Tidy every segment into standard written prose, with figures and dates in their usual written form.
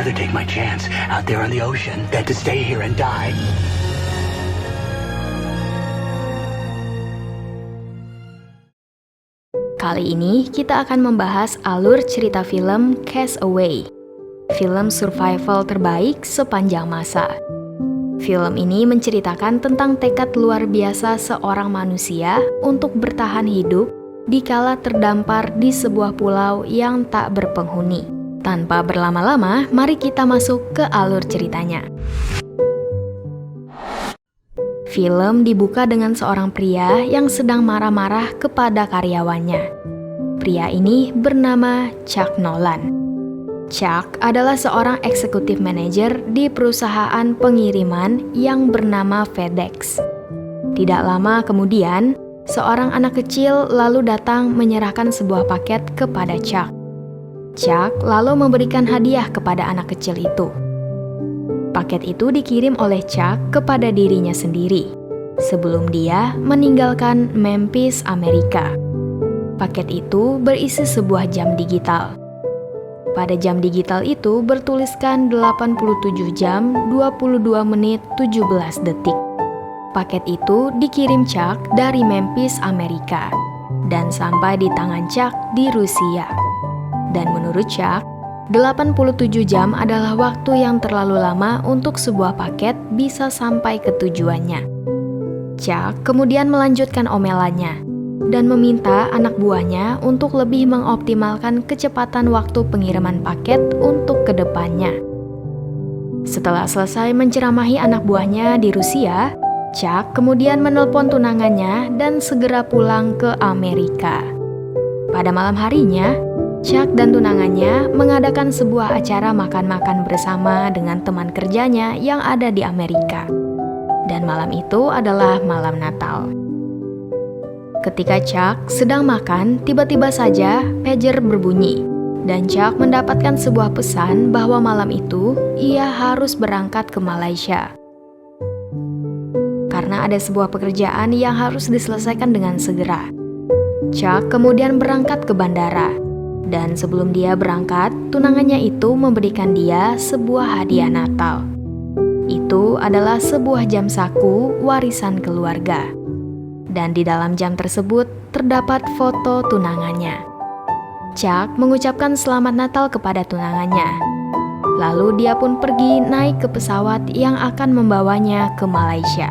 rather take my chance out there on the ocean than to stay here and die. Kali ini kita akan membahas alur cerita film Castaway, film survival terbaik sepanjang masa. Film ini menceritakan tentang tekad luar biasa seorang manusia untuk bertahan hidup dikala terdampar di sebuah pulau yang tak berpenghuni. Tanpa berlama-lama, mari kita masuk ke alur ceritanya. Film dibuka dengan seorang pria yang sedang marah-marah kepada karyawannya. Pria ini bernama Chuck Nolan. Chuck adalah seorang eksekutif manajer di perusahaan pengiriman yang bernama FedEx. Tidak lama kemudian, seorang anak kecil lalu datang menyerahkan sebuah paket kepada Chuck. Chuck lalu memberikan hadiah kepada anak kecil itu. Paket itu dikirim oleh Chuck kepada dirinya sendiri sebelum dia meninggalkan Memphis, Amerika. Paket itu berisi sebuah jam digital. Pada jam digital itu bertuliskan 87 jam 22 menit 17 detik. Paket itu dikirim Chuck dari Memphis, Amerika, dan sampai di tangan Chuck di Rusia. Dan menurut Chuck, 87 jam adalah waktu yang terlalu lama untuk sebuah paket bisa sampai ke tujuannya. Chuck kemudian melanjutkan omelannya dan meminta anak buahnya untuk lebih mengoptimalkan kecepatan waktu pengiriman paket untuk kedepannya. Setelah selesai menceramahi anak buahnya di Rusia, Chuck kemudian menelpon tunangannya dan segera pulang ke Amerika. Pada malam harinya, Chuck dan tunangannya mengadakan sebuah acara makan-makan bersama dengan teman kerjanya yang ada di Amerika. Dan malam itu adalah malam Natal. Ketika Chuck sedang makan, tiba-tiba saja pager berbunyi. Dan Chuck mendapatkan sebuah pesan bahwa malam itu ia harus berangkat ke Malaysia. Karena ada sebuah pekerjaan yang harus diselesaikan dengan segera. Chuck kemudian berangkat ke bandara. Dan sebelum dia berangkat, tunangannya itu memberikan dia sebuah hadiah Natal. Itu adalah sebuah jam saku warisan keluarga. Dan di dalam jam tersebut terdapat foto tunangannya. Chuck mengucapkan selamat Natal kepada tunangannya. Lalu dia pun pergi naik ke pesawat yang akan membawanya ke Malaysia.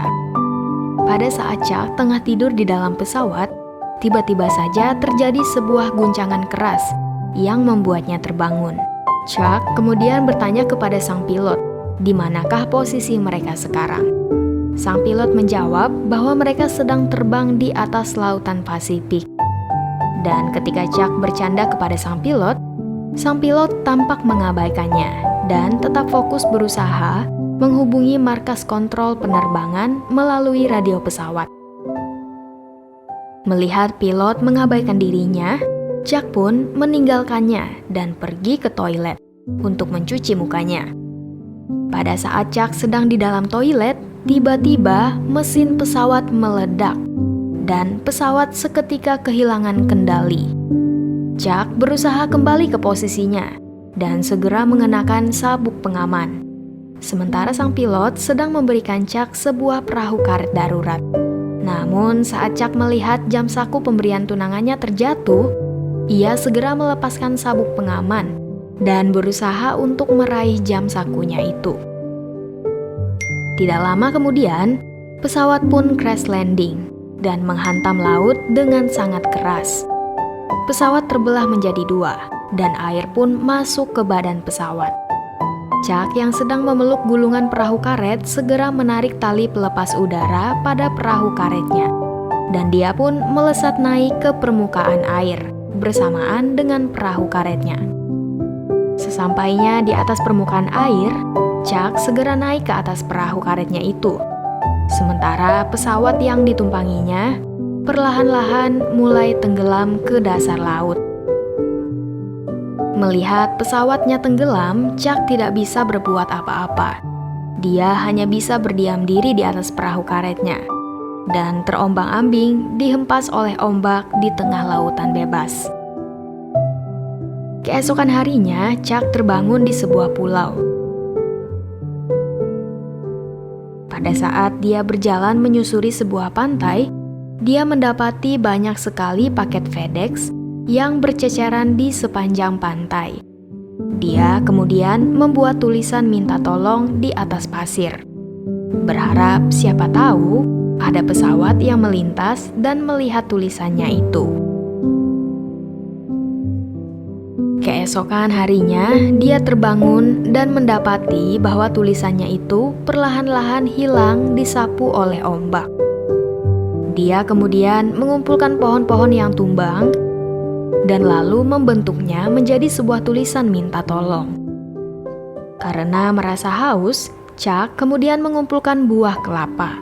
Pada saat Chuck tengah tidur di dalam pesawat, tiba-tiba saja terjadi sebuah guncangan keras yang membuatnya terbangun. Chuck kemudian bertanya kepada sang pilot, di manakah posisi mereka sekarang? Sang pilot menjawab bahwa mereka sedang terbang di atas lautan Pasifik. Dan ketika Chuck bercanda kepada sang pilot tampak mengabaikannya dan tetap fokus berusaha menghubungi markas kontrol penerbangan melalui radio pesawat. Melihat pilot mengabaikan dirinya, Chuck pun meninggalkannya dan pergi ke toilet untuk mencuci mukanya. Pada saat Chuck sedang di dalam toilet, tiba-tiba mesin pesawat meledak dan pesawat seketika kehilangan kendali. Chuck berusaha kembali ke posisinya dan segera mengenakan sabuk pengaman. Sementara sang pilot sedang memberikan Chuck sebuah perahu karet darurat. Namun saat Chuck melihat jam saku pemberian tunangannya terjatuh, ia segera melepaskan sabuk pengaman dan berusaha untuk meraih jam sakunya itu. Tidak lama kemudian, pesawat pun crash landing dan menghantam laut dengan sangat keras. Pesawat terbelah menjadi dua dan air pun masuk ke badan pesawat. Chuck yang sedang memeluk gulungan perahu karet segera menarik tali pelepas udara pada perahu karetnya. Dan dia pun melesat naik ke permukaan air bersamaan dengan perahu karetnya. Sesampainya di atas permukaan air, Chuck segera naik ke atas perahu karetnya itu. Sementara pesawat yang ditumpanginya perlahan-lahan mulai tenggelam ke dasar laut. Melihat pesawatnya tenggelam, Chuck tidak bisa berbuat apa-apa. Dia hanya bisa berdiam diri di atas perahu karetnya dan terombang-ambing dihempas oleh ombak di tengah lautan bebas. Keesokan harinya, Chuck terbangun di sebuah pulau. Pada saat dia berjalan menyusuri sebuah pantai, dia mendapati banyak sekali paket FedEx yang berceceran di sepanjang pantai. Dia kemudian membuat tulisan minta tolong di atas pasir, berharap siapa tahu ada pesawat yang melintas dan melihat tulisannya itu. Keesokan harinya, dia terbangun dan mendapati bahwa tulisannya itu perlahan-lahan hilang disapu oleh ombak. Dia kemudian mengumpulkan pohon-pohon yang tumbang dan lalu membentuknya menjadi sebuah tulisan minta tolong. Karena merasa haus, Chuck kemudian mengumpulkan buah kelapa.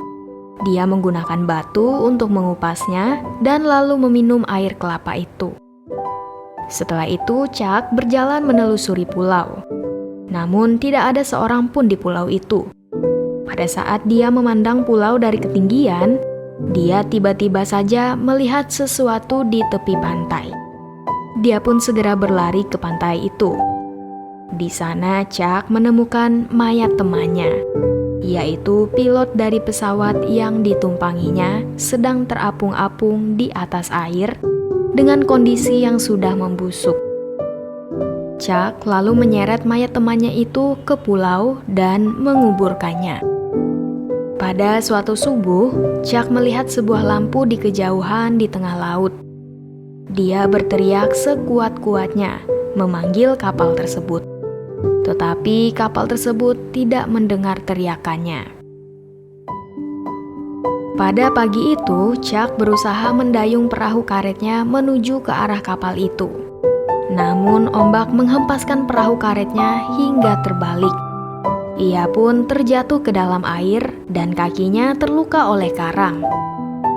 Dia menggunakan batu untuk mengupasnya dan lalu meminum air kelapa itu. Setelah itu, Chuck berjalan menelusuri pulau. Namun tidak ada seorang pun di pulau itu. Pada saat dia memandang pulau dari ketinggian, dia tiba-tiba saja melihat sesuatu di tepi pantai. Dia pun segera berlari ke pantai itu. Di sana, Chuck menemukan mayat temannya, yaitu pilot dari pesawat yang ditumpanginya sedang terapung-apung di atas air dengan kondisi yang sudah membusuk. Chuck lalu menyeret mayat temannya itu ke pulau dan menguburkannya. Pada suatu subuh, Chuck melihat sebuah lampu di kejauhan di tengah laut. Dia berteriak sekuat-kuatnya, memanggil kapal tersebut. Tetapi kapal tersebut tidak mendengar teriakannya. Pada pagi itu, Chuck berusaha mendayung perahu karetnya menuju ke arah kapal itu. Namun ombak menghempaskan perahu karetnya hingga terbalik. Ia pun terjatuh ke dalam air dan kakinya terluka oleh karang.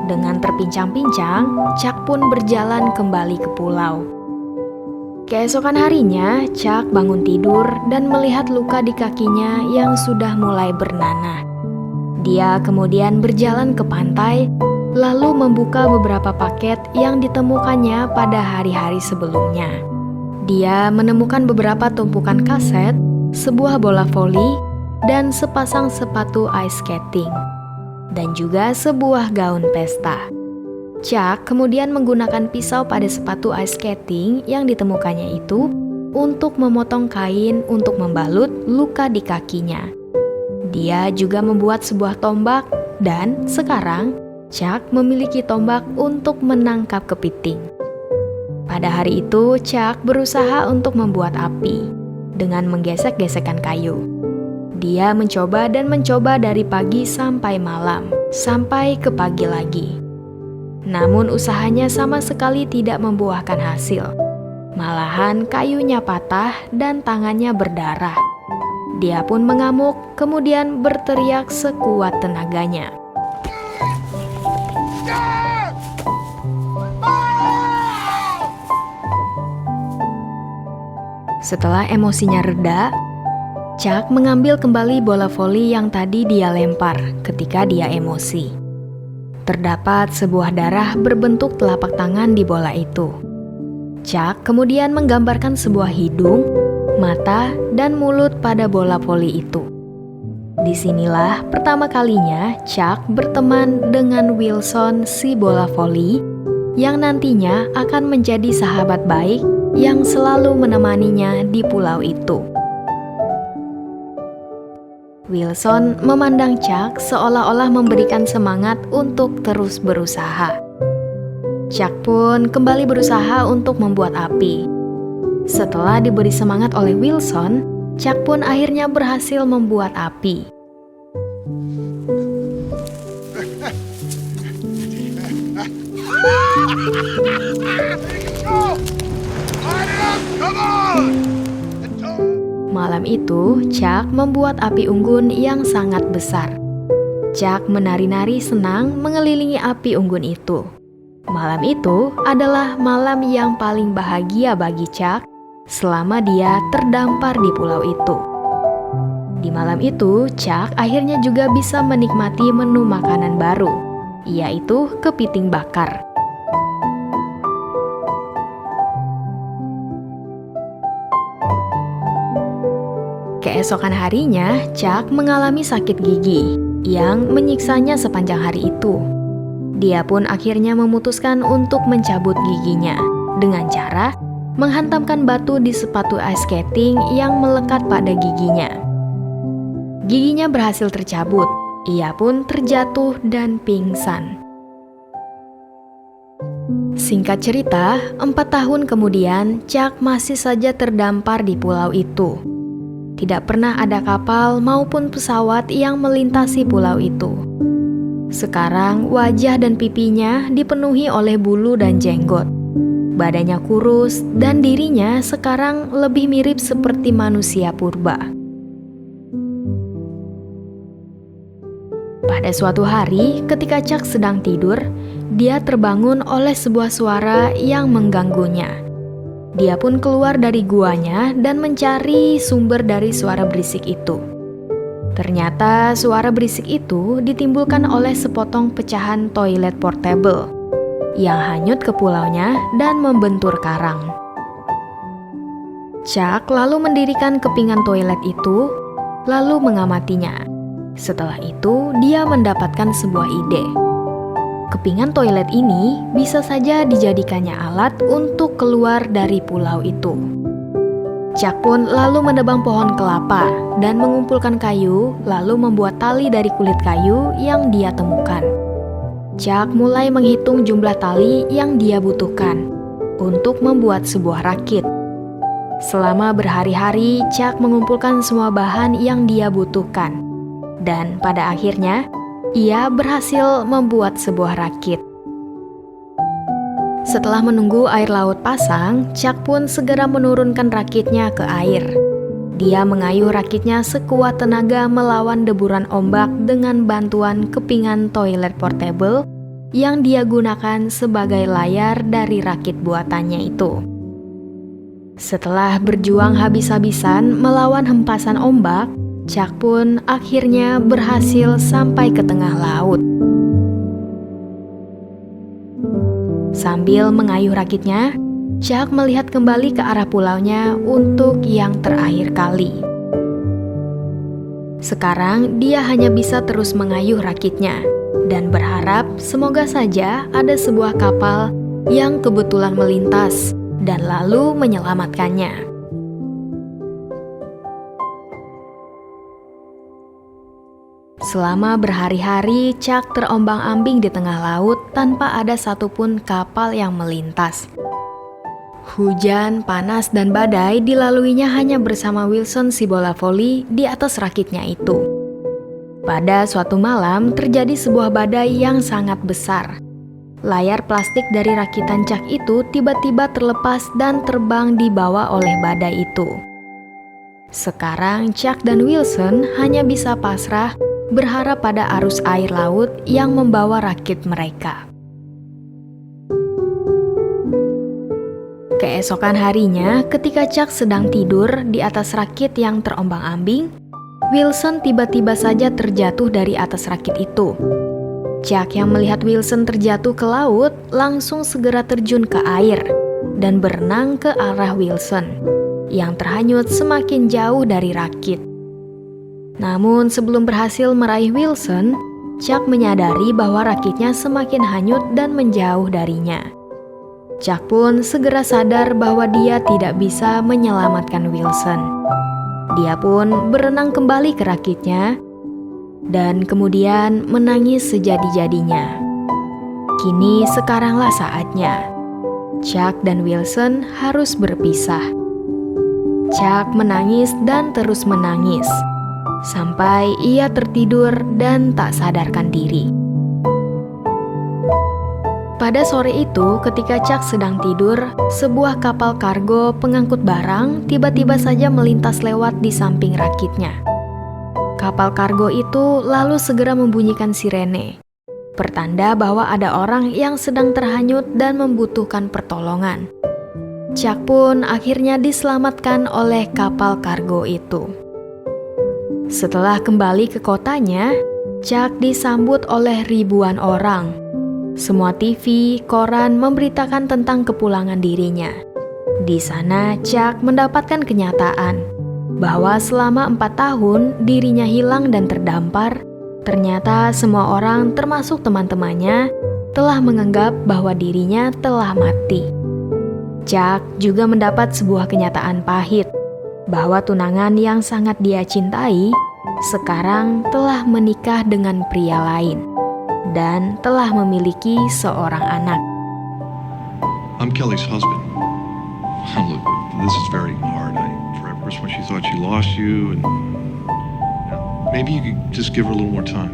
Dengan terpincang-pincang, Chuck pun berjalan kembali ke pulau. Keesokan harinya, Chuck bangun tidur dan melihat luka di kakinya yang sudah mulai bernanah. Dia kemudian berjalan ke pantai, lalu membuka beberapa paket yang ditemukannya pada hari-hari sebelumnya. Dia menemukan beberapa tumpukan kaset, sebuah bola voli, dan sepasang sepatu ice skating, dan juga sebuah gaun pesta. Chuck kemudian menggunakan pisau pada sepatu ice skating yang ditemukannya itu untuk memotong kain untuk membalut luka di kakinya. Dia juga membuat sebuah tombak dan sekarang Chuck memiliki tombak untuk menangkap kepiting. Pada hari itu, Chuck berusaha untuk membuat api dengan menggesek-gesekkan kayu. Dia mencoba dan mencoba dari pagi sampai malam, sampai ke pagi lagi. Namun usahanya sama sekali tidak membuahkan hasil. Malahan kayunya patah dan tangannya berdarah. Dia pun mengamuk, kemudian berteriak sekuat tenaganya. Setelah emosinya reda, Chuck mengambil kembali bola voli yang tadi dia lempar ketika dia emosi. Terdapat sebuah darah berbentuk telapak tangan di bola itu. Chuck kemudian menggambarkan sebuah hidung, mata, dan mulut pada bola voli itu. Disinilah pertama kalinya Chuck berteman dengan Wilson si bola voli yang nantinya akan menjadi sahabat baik yang selalu menemaninya di pulau itu. Wilson memandang Chuck seolah-olah memberikan semangat untuk terus berusaha. Chuck pun kembali berusaha untuk membuat api. Setelah diberi semangat oleh Wilson, Chuck pun akhirnya berhasil membuat api. Malam itu, Chuck membuat api unggun yang sangat besar. Chuck menari-nari senang mengelilingi api unggun itu. Malam itu adalah malam yang paling bahagia bagi Chuck selama dia terdampar di pulau itu. Di malam itu, Chuck akhirnya juga bisa menikmati menu makanan baru, yaitu kepiting bakar. Keesokan harinya, Chuck mengalami sakit gigi yang menyiksanya sepanjang hari itu. Dia pun akhirnya memutuskan untuk mencabut giginya dengan cara menghantamkan batu di sepatu ice skating yang melekat pada giginya. Giginya berhasil tercabut, ia pun terjatuh dan pingsan. Singkat cerita, 4 tahun kemudian, Chuck masih saja terdampar di pulau itu. Tidak pernah ada kapal maupun pesawat yang melintasi pulau itu. Sekarang wajah dan pipinya dipenuhi oleh bulu dan jenggot. Badannya kurus dan dirinya sekarang lebih mirip seperti manusia purba. Pada suatu hari, ketika Chuck sedang tidur, dia terbangun oleh sebuah suara yang mengganggunya. Dia pun keluar dari guanya dan mencari sumber dari suara berisik itu. Ternyata suara berisik itu ditimbulkan oleh sepotong pecahan toilet portable yang hanyut ke pulaunya dan membentur karang. Chuck lalu mendirikan kepingan toilet itu, lalu mengamatinya. Setelah itu, dia mendapatkan sebuah ide. Kepingan toilet ini bisa saja dijadikannya alat untuk keluar dari pulau itu. Chuck pun lalu menebang pohon kelapa dan mengumpulkan kayu, lalu membuat tali dari kulit kayu yang dia temukan. Chuck mulai menghitung jumlah tali yang dia butuhkan untuk membuat sebuah rakit. Selama berhari-hari, Chuck mengumpulkan semua bahan yang dia butuhkan. Dan pada akhirnya, ia berhasil membuat sebuah rakit. Setelah menunggu air laut pasang, Chuck pun segera menurunkan rakitnya ke air. Dia mengayuh rakitnya sekuat tenaga melawan deburan ombak dengan bantuan kepingan toilet portable yang dia gunakan sebagai layar dari rakit buatannya itu. Setelah berjuang habis-habisan melawan hempasan ombak, Chuck pun akhirnya berhasil sampai ke tengah laut. Sambil mengayuh rakitnya, Chuck melihat kembali ke arah pulaunya untuk yang terakhir kali. Sekarang dia hanya bisa terus mengayuh rakitnya dan berharap semoga saja ada sebuah kapal yang kebetulan melintas dan lalu menyelamatkannya. Selama berhari-hari, Chuck terombang-ambing di tengah laut tanpa ada satupun kapal yang melintas. Hujan, panas, dan badai dilaluinya hanya bersama Wilson si bola voli di atas rakitnya itu. Pada suatu malam, terjadi sebuah badai yang sangat besar. Layar plastik dari rakitan Chuck itu tiba-tiba terlepas dan terbang dibawa oleh badai itu. Sekarang Chuck dan Wilson hanya bisa pasrah berharap pada arus air laut yang membawa rakit mereka. Keesokan harinya, ketika Chuck sedang tidur di atas rakit yang terombang-ambing, Wilson tiba-tiba saja terjatuh dari atas rakit itu. Chuck yang melihat Wilson terjatuh ke laut langsung segera terjun ke air dan berenang ke arah Wilson yang terhanyut semakin jauh dari rakit. Namun sebelum berhasil meraih Wilson, Chuck menyadari bahwa rakitnya semakin hanyut dan menjauh darinya. Chuck pun segera sadar bahwa dia tidak bisa menyelamatkan Wilson. Dia pun berenang kembali ke rakitnya dan kemudian menangis sejadi-jadinya. Kini sekaranglah saatnya. Chuck dan Wilson harus berpisah. Chuck menangis dan terus menangis sampai ia tertidur dan tak sadarkan diri. Pada sore itu, ketika Chuck sedang tidur, sebuah kapal kargo pengangkut barang tiba-tiba saja melintas lewat di samping rakitnya. Kapal kargo itu lalu segera membunyikan sirene, pertanda bahwa ada orang yang sedang terhanyut dan membutuhkan pertolongan. Chuck pun akhirnya diselamatkan oleh kapal kargo itu. Setelah kembali ke kotanya, Chuck disambut oleh ribuan orang. Semua TV, koran memberitakan tentang kepulangan dirinya. Di sana, Chuck mendapatkan kenyataan bahwa selama 4 tahun dirinya hilang dan terdampar. Ternyata semua orang termasuk teman-temannya telah menganggap bahwa dirinya telah mati. Chuck juga mendapat sebuah kenyataan pahit bahwa tunangan yang sangat dia cintai sekarang telah menikah dengan pria lain dan telah memiliki seorang anak. I'm Kelly's husband. Look, this is very hard. For at first when she thought she lost you, and maybe you could just give her a little more time.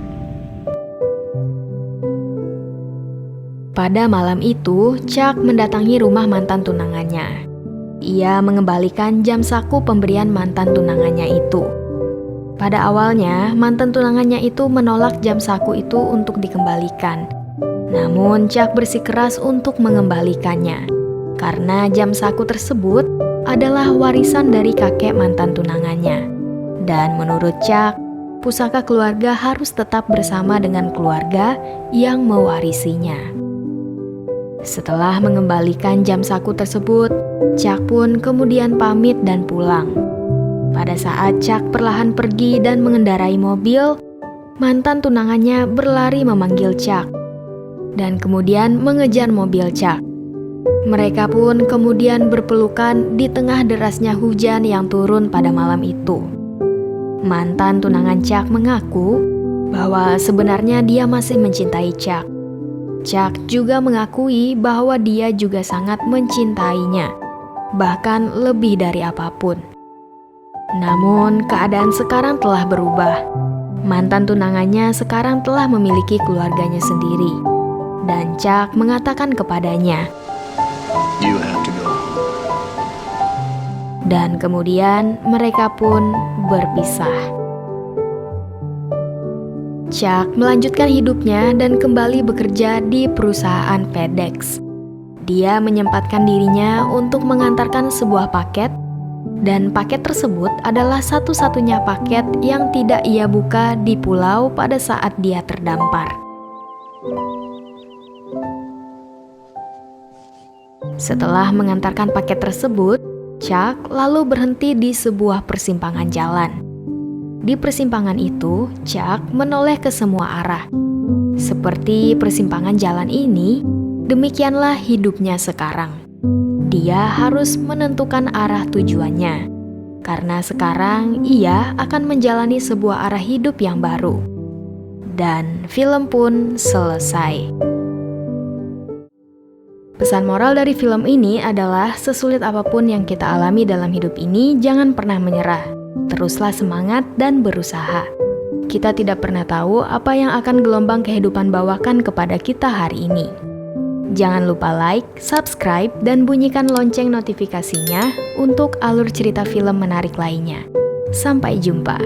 Pada malam itu, Chuck mendatangi rumah mantan tunangannya. Ia mengembalikan jam saku pemberian mantan tunangannya itu. Pada awalnya, mantan tunangannya itu menolak jam saku itu untuk dikembalikan. Namun, Chuck bersikeras untuk mengembalikannya, karena jam saku tersebut adalah warisan dari kakek mantan tunangannya. Dan menurut Chuck, pusaka keluarga harus tetap bersama dengan keluarga yang mewarisinya. Setelah mengembalikan jam saku tersebut, Chuck pun kemudian pamit dan pulang. Pada saat Chuck perlahan pergi dan mengendarai mobil, mantan tunangannya berlari memanggil Chuck dan kemudian mengejar mobil Chuck. Mereka pun kemudian berpelukan di tengah derasnya hujan yang turun pada malam itu. Mantan tunangan Chuck mengaku bahwa sebenarnya dia masih mencintai Chuck. Chuck juga mengakui bahwa dia juga sangat mencintainya, bahkan lebih dari apapun. Namun, keadaan sekarang telah berubah. Mantan tunangannya sekarang telah memiliki keluarganya sendiri. Dan Chuck mengatakan kepadanya, You have to go. dan kemudian mereka pun berpisah. Chuck melanjutkan hidupnya dan kembali bekerja di perusahaan FedEx. Dia menyempatkan dirinya untuk mengantarkan sebuah paket, dan paket tersebut adalah satu-satunya paket yang tidak ia buka di pulau pada saat dia terdampar. Setelah mengantarkan paket tersebut, Chuck lalu berhenti di sebuah persimpangan jalan. Di persimpangan itu, Chuck menoleh ke semua arah. Seperti persimpangan jalan ini, demikianlah hidupnya sekarang. Dia harus menentukan arah tujuannya, karena sekarang ia akan menjalani sebuah arah hidup yang baru. Dan film pun selesai. Pesan moral dari film ini adalah sesulit apapun yang kita alami dalam hidup ini, jangan pernah menyerah. Teruslah semangat dan berusaha. Kita tidak pernah tahu apa yang akan gelombang kehidupan bawakan kepada kita hari ini. Jangan lupa like, subscribe, dan bunyikan lonceng notifikasinya untuk alur cerita film menarik lainnya. Sampai jumpa.